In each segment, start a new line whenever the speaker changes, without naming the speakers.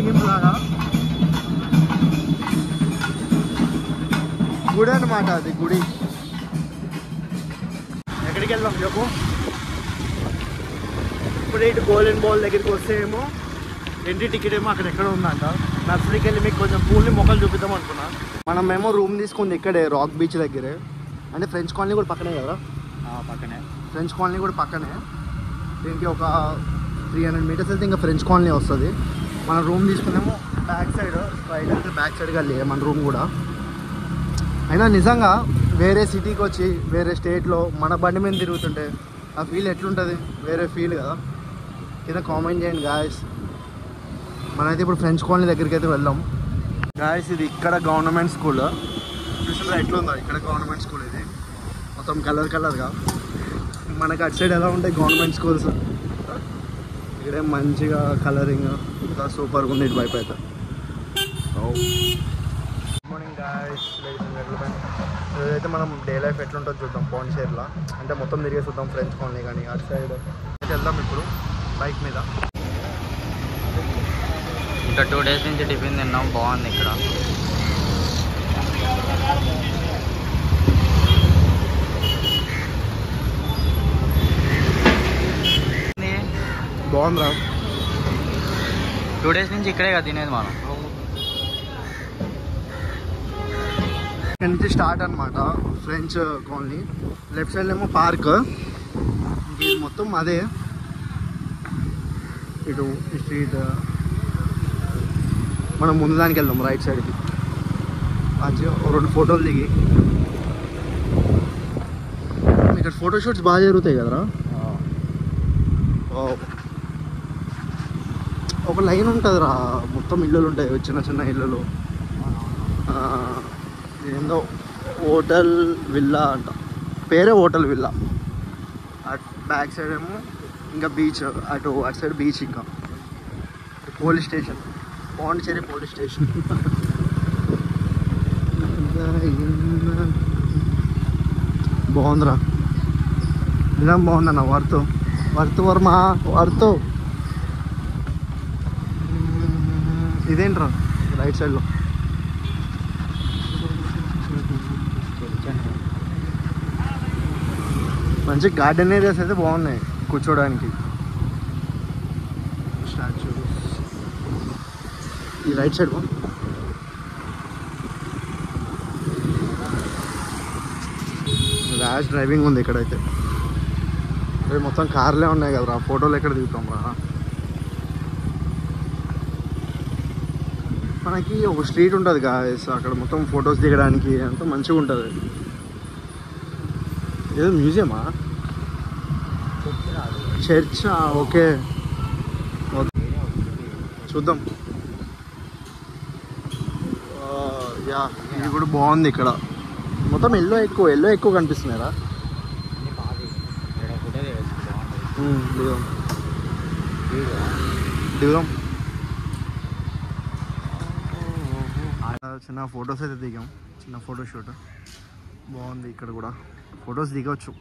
ఊరేగింపులాగా గుడి అన్నమాట, అది గుడి. ఎక్కడికి వెళ్దాం చెప్పు? ఇప్పుడు ఇటు గోల్డెన్ బాల్ దగ్గరికి వస్తే ఏమో ఎంట్రీ టికెట్ ఏమో అక్కడ ఎక్కడ ఉందంట. నర్సరీకి వెళ్ళి మీకు కొంచెం పూల్ని మొక్కలు చూపిద్దాం అనుకున్నా. మనం ఏమో రూమ్ తీసుకుంది ఇక్కడే రాక్ బీచ్ దగ్గరే, అంటే ఫ్రెంచ్ కాలనీ కూడా పక్కనే కదా.
పక్కనే
ఫ్రెంచ్ కాలనీ కూడా పక్కనే. దీనికి ఒక 300 మీటర్స్ వెళ్తే ఇంకా ఫ్రెంచ్ కాలనీ వస్తుంది. మన రూమ్ తీసుకున్నామో బ్యాక్ సైడ్, రైట్ అయితే బ్యాక్ సైడ్కి వెళ్ళి మన రూమ్ కూడా. అయినా నిజంగా వేరే సిటీకి వచ్చి వేరే స్టేట్లో మన బండి మీద తిరుగుతుంటే ఆ ఫీల్ ఎట్లుంటుంది? వేరే ఫీల్ కదా. కింద కామెంట్ చేయండి గాయస్. మనమైతే ఇప్పుడు ఫ్రెంచ్ కాలనీ దగ్గరికి అయితే వెళ్దాం గాయస్. ఇది ఇక్కడ గవర్నమెంట్ స్కూల్ చూసారా ఎట్లుందో? ఇక్కడ గవర్నమెంట్ స్కూల్ ఇది మొత్తం కలర్ కలర్గా. మనకు అటు సైడ్ ఎలా ఉంటాయి గవర్నమెంట్ స్కూల్స్, ఇక్కడే మంచిగా కలరింగ్ ఇంకా సూపర్గా ఉంది ఇటువైపు అయితే. Good morning guys, ladies and gentlemen. ఇదైతే మనం డే లైఫ్ ఎట్లుంటుందో చూద్దాం పాండిచేరిలో. అంటే మొత్తం తిరిగే చూద్దాం ఫ్రెంచ్ కాలనీ కానీ అటు సైడ్ వెళ్దాం ఇప్పుడు బైక్ మీద.
ఇంకా 2 days నుంచి టిఫిన్ తిన్నాం, బాగుంది ఇక్కడ.
బాగుందిరా.
2 days నుంచి ఇక్కడే కదా తినేది మనం.
ఇక్కడ నుంచి స్టార్ట్ అనమాట ఫ్రెంచ్ కాలనీ. లెఫ్ట్ సైడ్ ఏమో పార్క్, ఇది మొత్తం అదే. ఇటు స్ట్రీట్ మనం ముందు దానికి వెళ్దాం రైట్ సైడ్కి. మంచిగా 2 ఫోటోలు దిగి. ఇక్కడ ఫోటోషూట్స్ బాగా జరుగుతాయి కదరా. ఒక లైన్ ఉంటుందిరా, మొత్తం ఇల్లులు ఉంటాయి, చిన్న చిన్న ఇల్లులు. ఏందో హోటల్ విల్లా అంట, పేరే హోటల్ విల్లా. అటు బ్యాక్ సైడ్ ఏమో ఇంకా బీచ్, అటు సైడ్ బీచ్, ఇంకా police station, Pondicherry police station. బాగుందిరా, నిజం బాగుందన్న. Worth Varma worth. ఇదేంట్రా రైట్ సైడ్లో? మంచి గార్డెన్ ఏరియాస్ అయితే బాగున్నాయి కూర్చోడానికి. స్టాచ్యూస్ ఈ రైట్ సైడ్. ర్యాష్ డ్రైవింగ్ ఉంది ఇక్కడైతే. మొత్తం కార్లే ఉన్నాయి కదరా, ఫోటోలు ఎక్కడ దిగుతాం రా. మనకి ఒక స్ట్రీట్ ఉంటుంది గాయస్, అక్కడ మొత్తం ఫొటోస్ దిగడానికి అంతా మంచిగా ఉంటుంది. ఏదో మ్యూజియమా, చర్చా? ఓకే చూద్దాం. యా, ఇది కూడా బాగుంది. ఇక్కడ మొత్తం ఎల్లో ఎక్కువ కనిపిస్తున్నారా. దిగుదాం. చిన్న ఫొటోస్ అయితే దిగాం, చిన్న ఫోటోషూట్ బాగుంది. ఇక్కడ కూడా ఫొటోస్ దిగవచ్చు.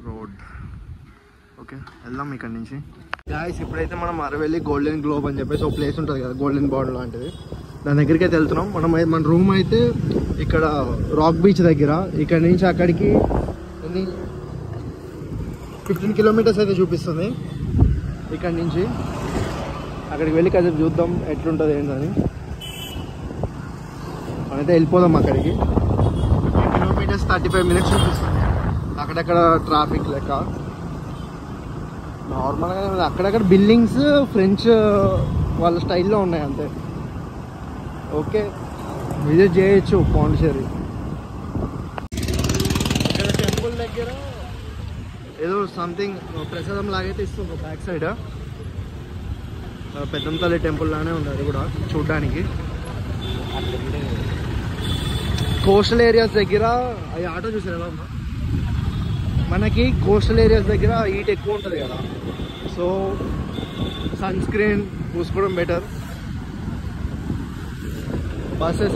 రోడ్ ఓకే, వెళ్దాం ఇక్కడ నుంచి. గాయస్ ఇప్పుడైతే మనం అరవెల్లి గోల్డెన్ గ్లోబ్ అని చెప్పేసి ఒక ప్లేస్ ఉంటుంది కదా, గోల్డెన్ బాల్ లాంటిది, దాని దగ్గరికి అయితే వెళ్తున్నాం. మన రూమ్ అయితే ఇక్కడ రాక్ బీచ్ దగ్గర. ఇక్కడ నుంచి అక్కడికి 15 kilometers అయితే చూపిస్తుంది. ఇక్కడ నుంచి అక్కడికి వెళ్ళి కాసేపు చూద్దాం ఎట్లుంటుంది ఏంటని. మనైతే వెళ్ళిపోదాం అక్కడికి. 15 kilometers 35 minutes చూపిస్తుంది. అక్కడక్కడ ట్రాఫిక్ లెక్క నార్మల్గా అక్కడక్కడ బిల్డింగ్స్ ఫ్రెంచ్ వాళ్ళ స్టైల్లో ఉన్నాయి అంతే. ఓకే, విజిట్ చేయొచ్చు పాండిచేరి. ఇక్కడ టెంపుల్ దగ్గర ఏదో సంథింగ్ ప్రసాదం లాగైతే ఇస్తుంది బ్యాక్ సైడ్. పెద్దంతల్లి టెంపుల్ లానే ఉంది అది కూడా చూడ్డానికి. కోస్టల్ ఏరియాస్ దగ్గర అది ఆటో చూసారు ఎలా ఉందా. మనకి కోస్టల్ ఏరియాస్ దగ్గర హీట్ ఎక్కువ ఉంటుంది కదా, సో సన్ స్క్రీన్ పూసుకోవడం బెటర్. బస్సెస్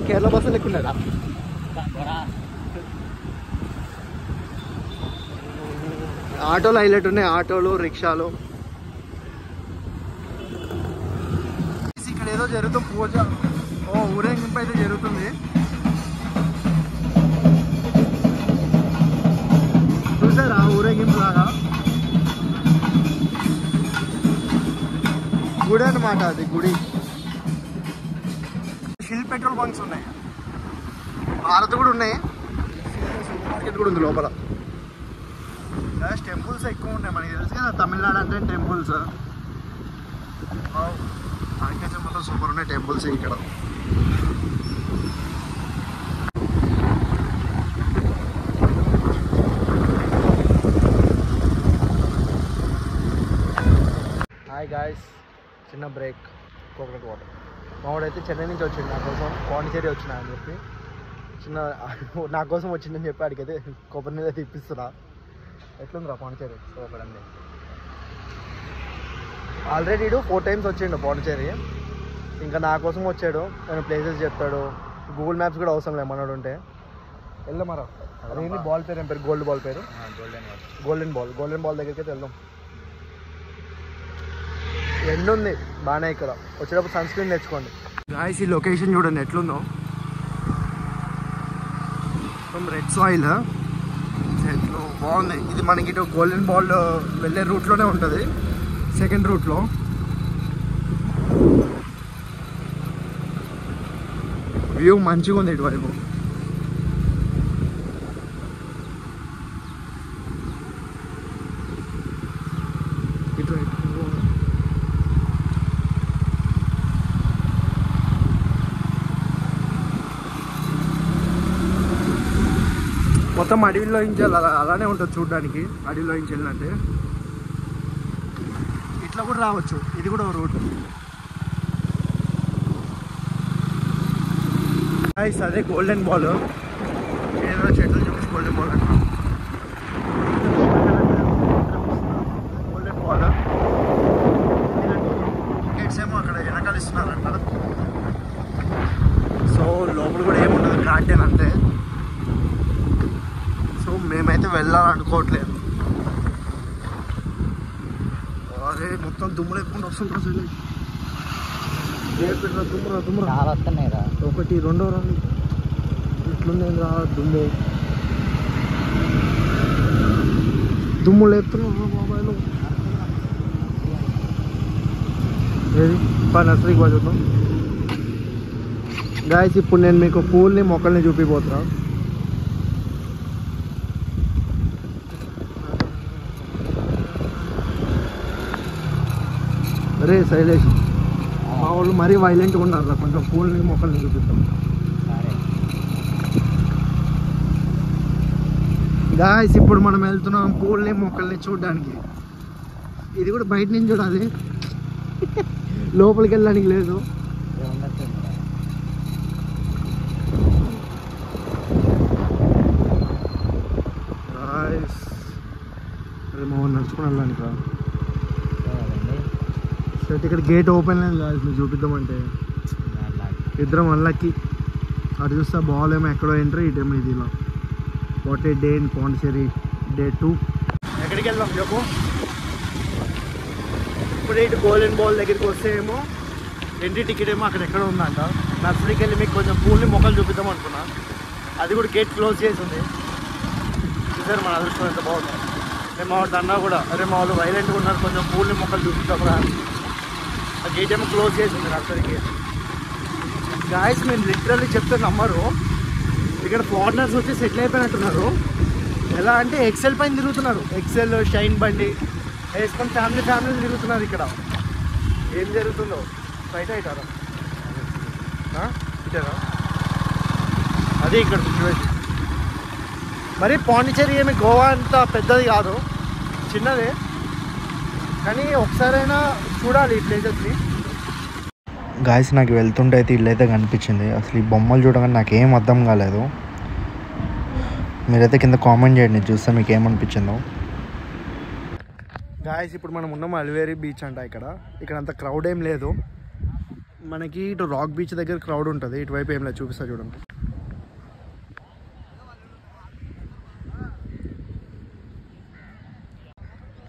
కేరళ బస్సులు ఎక్కువ ఉన్నారా. ఆటోలు హైలైట్ ఉన్నాయి, ఆటోలు రిక్షాలు. ఏదో జరుగుతుంది పూజ, ఊరేగింపు అయితే జరుగుతుంది. చూసారా ఊరేగింపు లాగా? గుడి అనమాట అది, గుడి. షిల్ పెట్రోల్ బంక్స్ ఉన్నాయి, భారత్ కూడా ఉన్నాయి, సూపర్ మార్కెట్ కూడా ఉంది లోపల. టెంపుల్స్ ఎక్కువ ఉన్నాయి, మనకి తెలుసు కదా తమిళనాడు అంటే టెంపుల్స్. మనకైతే మొత్తం సూపర్ ఉన్నాయి టెంపుల్స్ ఇక్కడ. హాయ్ గాయ్స్, చిన్న బ్రేక్, కోకోనట్ వాటర్. మావాడైతే చెన్నై నుంచి వచ్చింది నా కోసం, పాండిచేరి వచ్చినా అని చెప్పి చిన్న నా కోసం వచ్చిందని చెప్పి అడిగితే కొబ్బరి నీళ్ళు అయితే ఇప్పిస్తున్నా. ఎట్లుందిరా పాండిచేరి? సూపరండి. ఆల్రెడీ 4 times వచ్చిండు పాండిచేరి, ఇంకా నా కోసం వచ్చాడు. నేను ప్లేసెస్ చెప్తాడు, గూగుల్ మ్యాప్స్ కూడా అవసరం లేదు మనోడు ఉంటే. వెళ్దామరా? అదేంటి బాల్ పేరు ఏం పేరు? గోల్డ్ బాల్ పేరు గోల్డెన్ బాల్ దగ్గరికి అయితే వెళ్దాం. ఎండ్ ఉంది బాగానే ఇక్కడ, వచ్చేటప్పుడు సన్ స్క్రీన్ తెచ్చుకోండి. గాయ్స్ ఈ లొకేషన్ చూడండి ఎట్లుందో, రెడ్ సాయిల్ చెట్లు బాగుంది. ఇది మనకి ఇటు గోల్డెన్ బాల్ వెళ్ళే రూట్లోనే ఉంటుంది, సెకండ్ రూట్లో. వ్యూ మంచిగా ఉంది ఇటువైపు. మొత్తం అడవిలో నుంచి అలానే ఉంటుంది చూడడానికి, అడవిలో నుంచి వెళ్ళినట్టే. ఇట్లా కూడా రావచ్చు, ఇది కూడా రూట్. అదే గోల్డెన్ బాల్, ఏదో చెట్లు చూపించి గోల్డెన్ బాల్ అంటాం. గోల్డెన్ బాల్ టికెట్స్ ఏమో అక్కడ వెనకాల ఇస్తున్నారంట. సో లోపల కూడా ఏముండదు, గార్డెన్ అంటే. సో మేమైతే వెళ్ళాలనుకోవట్లేదు. అదే మొత్తం దుమ్ములు ఎక్కువ వస్తుంటారు అసలు. దుమ్మురా
చాలా వస్తున్నాయి రా.
1 2 2 ఇట్లుంది రా దుమ్ము. దుమ్ము లేపుతున్నా మొబైల్. ఏది నర్సరీకి పోతున్నాం గాయస్. ఇప్పుడు నేను మీకు పూల్ని మొక్కల్ని చూపిపోతున్నా. అరే శైలేష్, మా వాళ్ళు మరీ వైలెంట్గా ఉన్నారు, కొంచెం పూల్ని మొక్కల్ని చూపిస్తాం. గాయస్ ఇప్పుడు మనం వెళ్తున్నాం పూల్ని మొక్కల్ని చూడడానికి. ఇది కూడా బయట నుంచి చూడాలి, లోపలికి వెళ్ళడానికి లేదు. గాయస్ అరే మా నడుచుకుని వెళ్ళడానికి రా. సరే ఇక్కడ గేట్ ఓపెన్ లేదు గాయస్, మీరు చూపిద్దామంటే ఇద్దరం అన్లక్కి. అటు చూస్తా బాల్ ఏమో ఎక్కడో ఎంట్రీ, ఇటేమో ఇది ఇలా. What a day in Pondicherry, Day 2. ఎక్కడికి వెళ్దాం చెప్పు? ఇప్పుడు ఇటు గోల్డెన్ బాల్ దగ్గరికి వస్తే ఏమో ఎంట్రీ టికెట్ ఏమో అక్కడ ఎక్కడ ఉందంట. నర్సరీకి వెళ్ళి మీకు కొంచెం పూల్ని మొక్కలు చూపిద్దాం అనుకున్నా, అది కూడా గేట్ క్లోజ్ చేసి ఉంది. చూసారు మన అదృష్టం ఎంత బాగుంది. మేము మా వాళ్ళు అన్నా కూడా అరే మా వాళ్ళు వైలెంట్గా ఉన్నారు, కొంచెం పూల్ని మొక్కలు చూపిద్దాం రా. ఆ గేట్ ఏమో క్లోజ్ చేసి ఉంది నర్సరీకి. గాయస్ మేము లిటరల్లీ చెప్తే నమ్మరు, ఇక్కడ ఫారినర్స్ వచ్చి సెటిల్ అయిపోయినట్టున్నారు. ఎలా అంటే ఎక్సెల్ పైన తిరుగుతున్నారు, ఎక్సెల్ షైన్ బండి వేసుకొని ఫ్యామిలీలు తిరుగుతున్నారు. ఇక్కడ ఏం జరుగుతుందో బయట అవుతారా ఇటారా, అదే ఇక్కడ సిచ్యువేషన్. మరి పాండిచేరి ఏమి గోవా అంత పెద్దది కాదు, చిన్నదే, కానీ ఒకసారైనా చూడాలి ఈ ప్లేసెస్ని. గాయస్ నాకు వెళ్తుంటే అయితే ఇల్లు అయితే కనిపించింది. అసలు ఈ బొమ్మలు చూడగానే నాకేం అర్థం కాలేదు. మీరైతే కింద కామెంట్ చేయండి, చూస్తే మీకు ఏమనిపించిందో. గాయస్ ఇప్పుడు మనం ఉన్నాం అలివేరి బీచ్ అంట. ఇక్కడ అంత క్రౌడ్ ఏం లేదు. మనకి ఇటు రాక్ బీచ్ దగ్గర క్రౌడ్ ఉంటుంది, ఇటువైపు ఏం లేదు. చూపిస్తా చూడండి.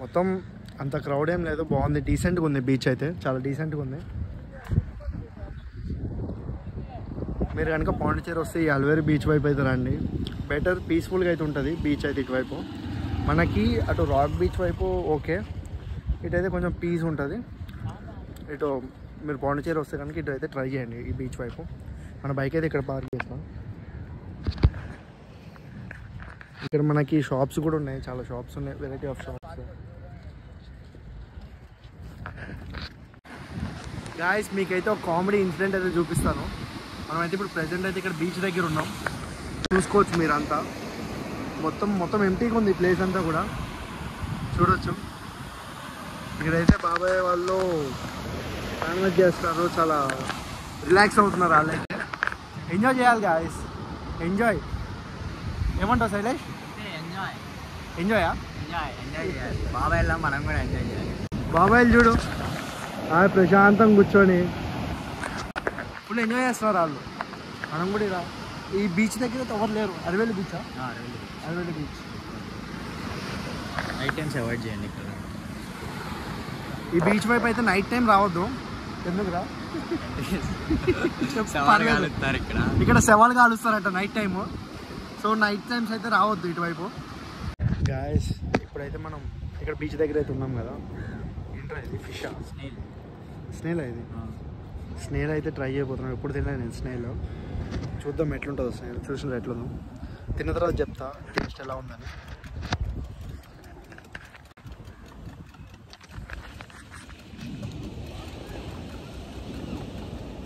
మొత్తం అంత క్రౌడ్ ఏం లేదు, బాగుంది, డీసెంట్గా ఉంది బీచ్ అయితే, చాలా డీసెంట్గా ఉంది. మీరు కనుక పాండిచేరి వస్తే ఈ అల్వేరు బీచ్ వైపు అయితే రండి. బెటర్ పీస్ఫుల్గా అయితే ఉంటుంది బీచ్ అయితే ఇటువైపు. మనకి అటు రాక్ బీచ్ వైపు ఓకే, ఇటైతే కొంచెం పీస్ ఉంటుంది. ఇటు మీరు పాండిచేరి వస్తే కనుక ఇటు అయితే ట్రై చేయండి ఈ బీచ్ వైపు. మన బైక్ అయితే ఇక్కడ పార్క్ చేస్తాం. ఇక్కడ మనకి షాప్స్ కూడా ఉన్నాయి, చాలా షాప్స్ ఉన్నాయి, వెరైటీ ఆఫ్ షాప్స్. గాయస్ మీకైతే ఒక కామెడీ ఇన్సిడెంట్ అయితే చూపిస్తాను. మనమైతే ఇప్పుడు ప్రెజెంట్ అయితే ఇక్కడ బీచ్ దగ్గర ఉన్నాం, చూసుకోవచ్చు మీరంతా. మొత్తం ఎంటీగా ఉంది ఈ ప్లేస్ అంతా కూడా చూడొచ్చు. ఇక్కడైతే బాబాయ్ వాళ్ళు నాన్ వెజ్ చేస్తారు, చాలా రిలాక్స్ అవుతున్నారు వాళ్ళైతే. ఎంజాయ్ చేయాలి గాయస్, ఎంజాయ్. ఏమంటావు శైలేష్? ఎంజాయా?
ఎంజాయ్ చేయాలి. బాబాయ్ వెళ్ళాం, మనం కూడా ఎంజాయ్ చేయాలి.
బాబాయ్లు చూడు ప్రశాంతంగా కూర్చొని ఫుల్ ఎంజాయ్ చేస్తున్నారు వాళ్ళు. మనం కూడా ఇలా ఈ బీచ్ దగ్గర ఎవరు లేరు. అరవేలి బీచా? అరవేలి బీచ్.
నైట్ టైమ్స్ అవాయిడ్ చేయండి ఇక్కడ.
ఈ బీచ్ వైపు అయితే నైట్ టైం రావద్దు. ఎందుకురా? ఇక్కడ శవాలు కాలుస్తారట night time. So night times అయితే రావద్దు ఇటువైపు. గాయస్ ఇప్పుడైతే మనం ఇక్కడ బీచ్ దగ్గర అయితే ఉన్నాం కదా. ఏంట్రా ఇది? ఫిష్? స్నేల్ ఇది. స్నేల్ అయితే ట్రై చేయబోతున్నాం. ఎప్పుడు తినలేదు నేను స్నేల్. చూద్దాం ఎట్లుంటుందో స్నేల్. చూసిన ఎట్లుందో తిన్న తర్వాత చెప్తా టేస్ట్ ఎలా ఉందని.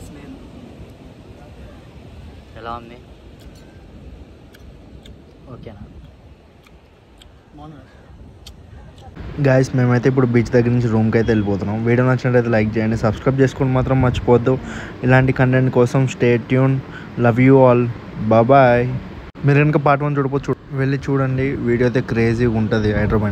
స్నేల్
ఎలా ఉంది? ఓకేనా?
గాయస్ మేమైతే ఇప్పుడు బీచ్ దగ్గర నుంచి రూమ్కి అయితే వెళ్ళిపోతున్నాం. వీడియో నచ్చినట్లయితే లైక్ చేయండి, సబ్స్క్రైబ్ చేసుకుని మాత్రం మర్చిపోవద్దు. ఇలాంటి కంటెంట్ కోసం stay tune. Love you all, bye. మీరు కనుక పార్ట్ 1 చూడకపోతే వెళ్ళి చూడండి. వీడియో అయితే క్రేజీగా ఉంటుంది హైదరాబాద్.